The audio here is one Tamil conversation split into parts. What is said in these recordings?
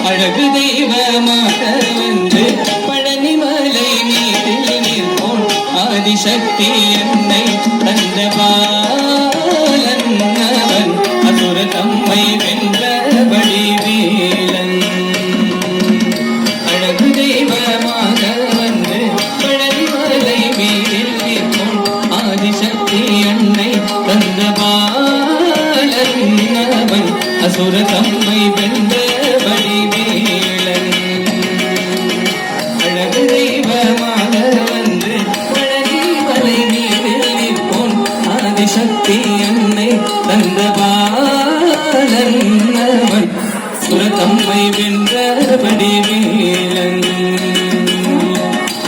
அழகு தெய்வமாக வந்து பழனிமலை மீதில் நிற்போம் ஆதிசக்தி என்னை தந்த பாலன் அவன் அசுர தம்மை வென்ற வடிவேலன். அழகு தெய்வமாக வந்து பழனிமலை மீதில் நிற்போம் ஆதிசக்தி என்னை தந்த பாலன் அவன் அசுர தம்மை வென்ற வடிவேலன். அழகு தெய்வமாக வந்து பழனிமலை மீதில் நிற்போம் ஆதிசக்தி என்னை தந்த பாலன் அவன் சுரத்தம்மை வென்ற வடிவேலன்.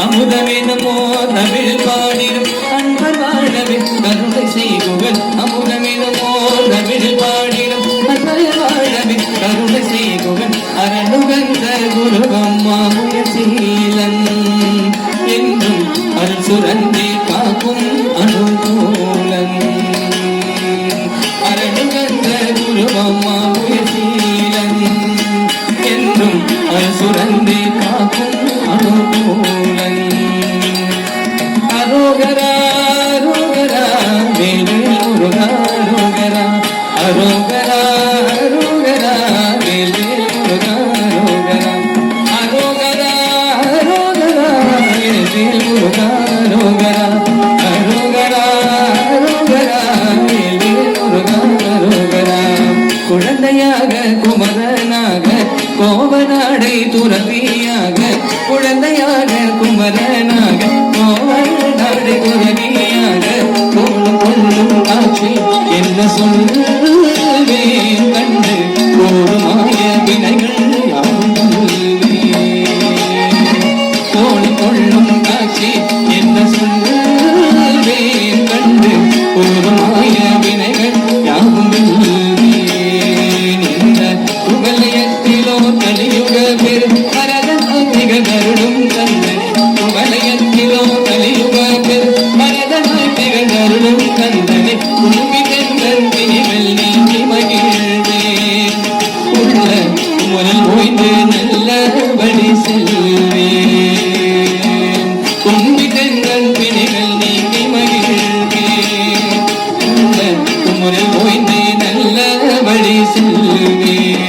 அமுதமெனுமோ தமிழ் பாடிடும் அன்பர் வாழவே கருணை செய்குவன். அமுதமெனுமோ தமிழ் பாடிடும் அன்பர் வாழவே கருணை செய்குவன். அரணுகந்த குருவம்மா முயற்சீலன் என்றும் அருள் சுரந்தே காக்கும் அனுகூலன். அரணுகந்த குருவம்மா முயற்சீலன் என்றும் அருள் சுரந்தே காக்கும் அனுகூலன். அரோகரா அரோகரா வேலு முருகா அரோகரா அரோகரா அரோகரா வேலு முருகா அரோகரா அரோகரா அரோகரா வேலு முருகா அரோகரா அரோகரா அரோகரா வேலு முருகா அரோகரா. குழந்தையாக குமரனாக கோவநாடை துறவியாக குழந்தையாக குமரனாக கோவநாடை துறவியாக கோலம் கொள்ளும் காட்சி என்ன சொல்வேன் கண்டு கோருமாய வினைகள் கோலம் கொள்ளும் காட்சி என்ன சொல்வேன் கண்டு கோருமாய வினைகள் யாவும் கலியுக பெரும் மரதன் மிக கருடும் கந்தனே. வலயத்திலோ கலியுக பெரும் மரதன் மிக கருடும் கந்தனே. கும்பி தென்றன் பிணிகள் நீங்கி மகிழ்வேன். உள்ள முதல் ஓய்ந்து நல்லபடி செல்வேன். கும்பி தென்றன் பிணிகள் நீங்கி மகிழ்வேன். உள்ள முதல் ஓய்ந்து நல்லபடி செல்வேன்.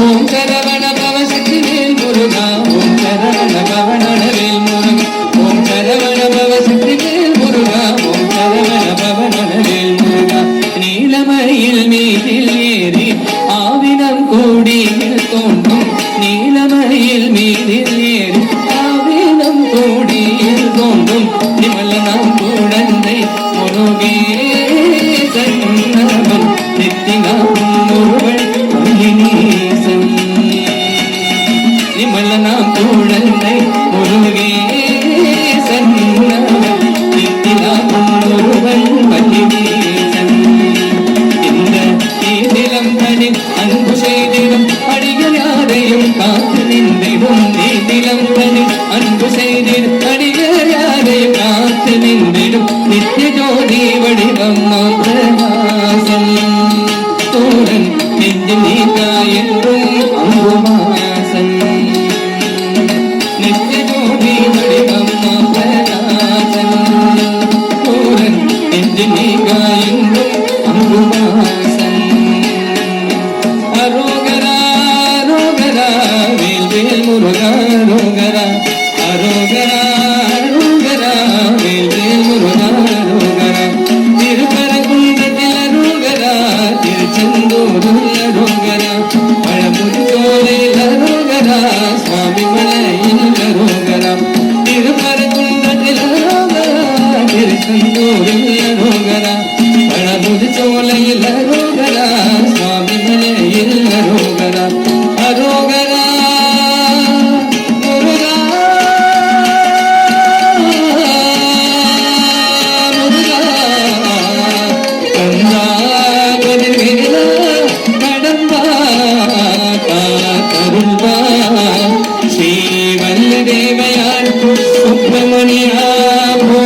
ஓம் சரவண பவ சக்தி வேல் முருகா ஓம் சரவண பவனவேல் முருகா ஓம் சரவண பவ சக்தி வேல் முருகா ஓம் சரவண பவனவேல் முருகா. நீலமயில் மீதில் ஏறி ஆவினம் கூடியில் தோன்றும் நீலமயில் மீதில் ஏறி ஆவினம் கூடியில் தோன்றும் நிமலனாம் குழந்தை முருகேசன் அவன் நித்தினாம் முருகன் நேசன். நிமலனாம் குழந்தை முருகேசன் நித்தினாம் முருகன் வள்ளிநேசன். இந்த நீதிலம் தனி அன்பு செய்திடும் அடிகள் யாரையும் காத்து நின்றிடும். நீதிலம் தனி அன்பு செய்திடும் அடிகள் யாரையும் காத்து நின்றிடும். நித்திய ஜோதி வடிவம் பிரகாசம் தோரன் நெஞ்சில் நீக்கா என்றும் அங்குமாசன். நித்திய ஜோதி வடிவம் பிரகாசன் தோரன் நெஞ்சில் நீக்கா என்றும் அங்குமாசன். அரோகரா அரோகரா வேல் வேல் முருகா அரோகரா அரோகரா அரோகரா வேல் வேல் முருகா அரோகரா. திருப்பரங்குன்றத்தில் அரோகரா திருச்செந்தூரில் அரோகரா பழமுதி சோலையில் அரோகரா சுவாமி மலையில் அரோகரா. திருப்பரங்குன்றத்தில் அரோகரா திருச்செந்தூரில் அரோகரா பழமுதி சோலையில் அரோகரா சுவாமி மலையில் அரோகரா. அரோகரா முருகா முருகா கந்தா கதிர்வேலா கடம்பா கருள்வா ஸ்ரீ வல்லதேவையாள் சுப்பிரமணியா போ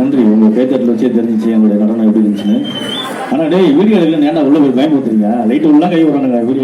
நன்றி. உங்க பேத்தட்டில் வச்சே தெரிஞ்சிச்சு என்னுடைய நடனம் எப்படி இருந்துச்சுன்னு. ஆனா டேய் வீடியோ எடுக்கல ஏன்டா உள்ள போய் பயன்படுத்துறீங்க? லைட் உள்ள கை விடுறானுங்க வீடியோ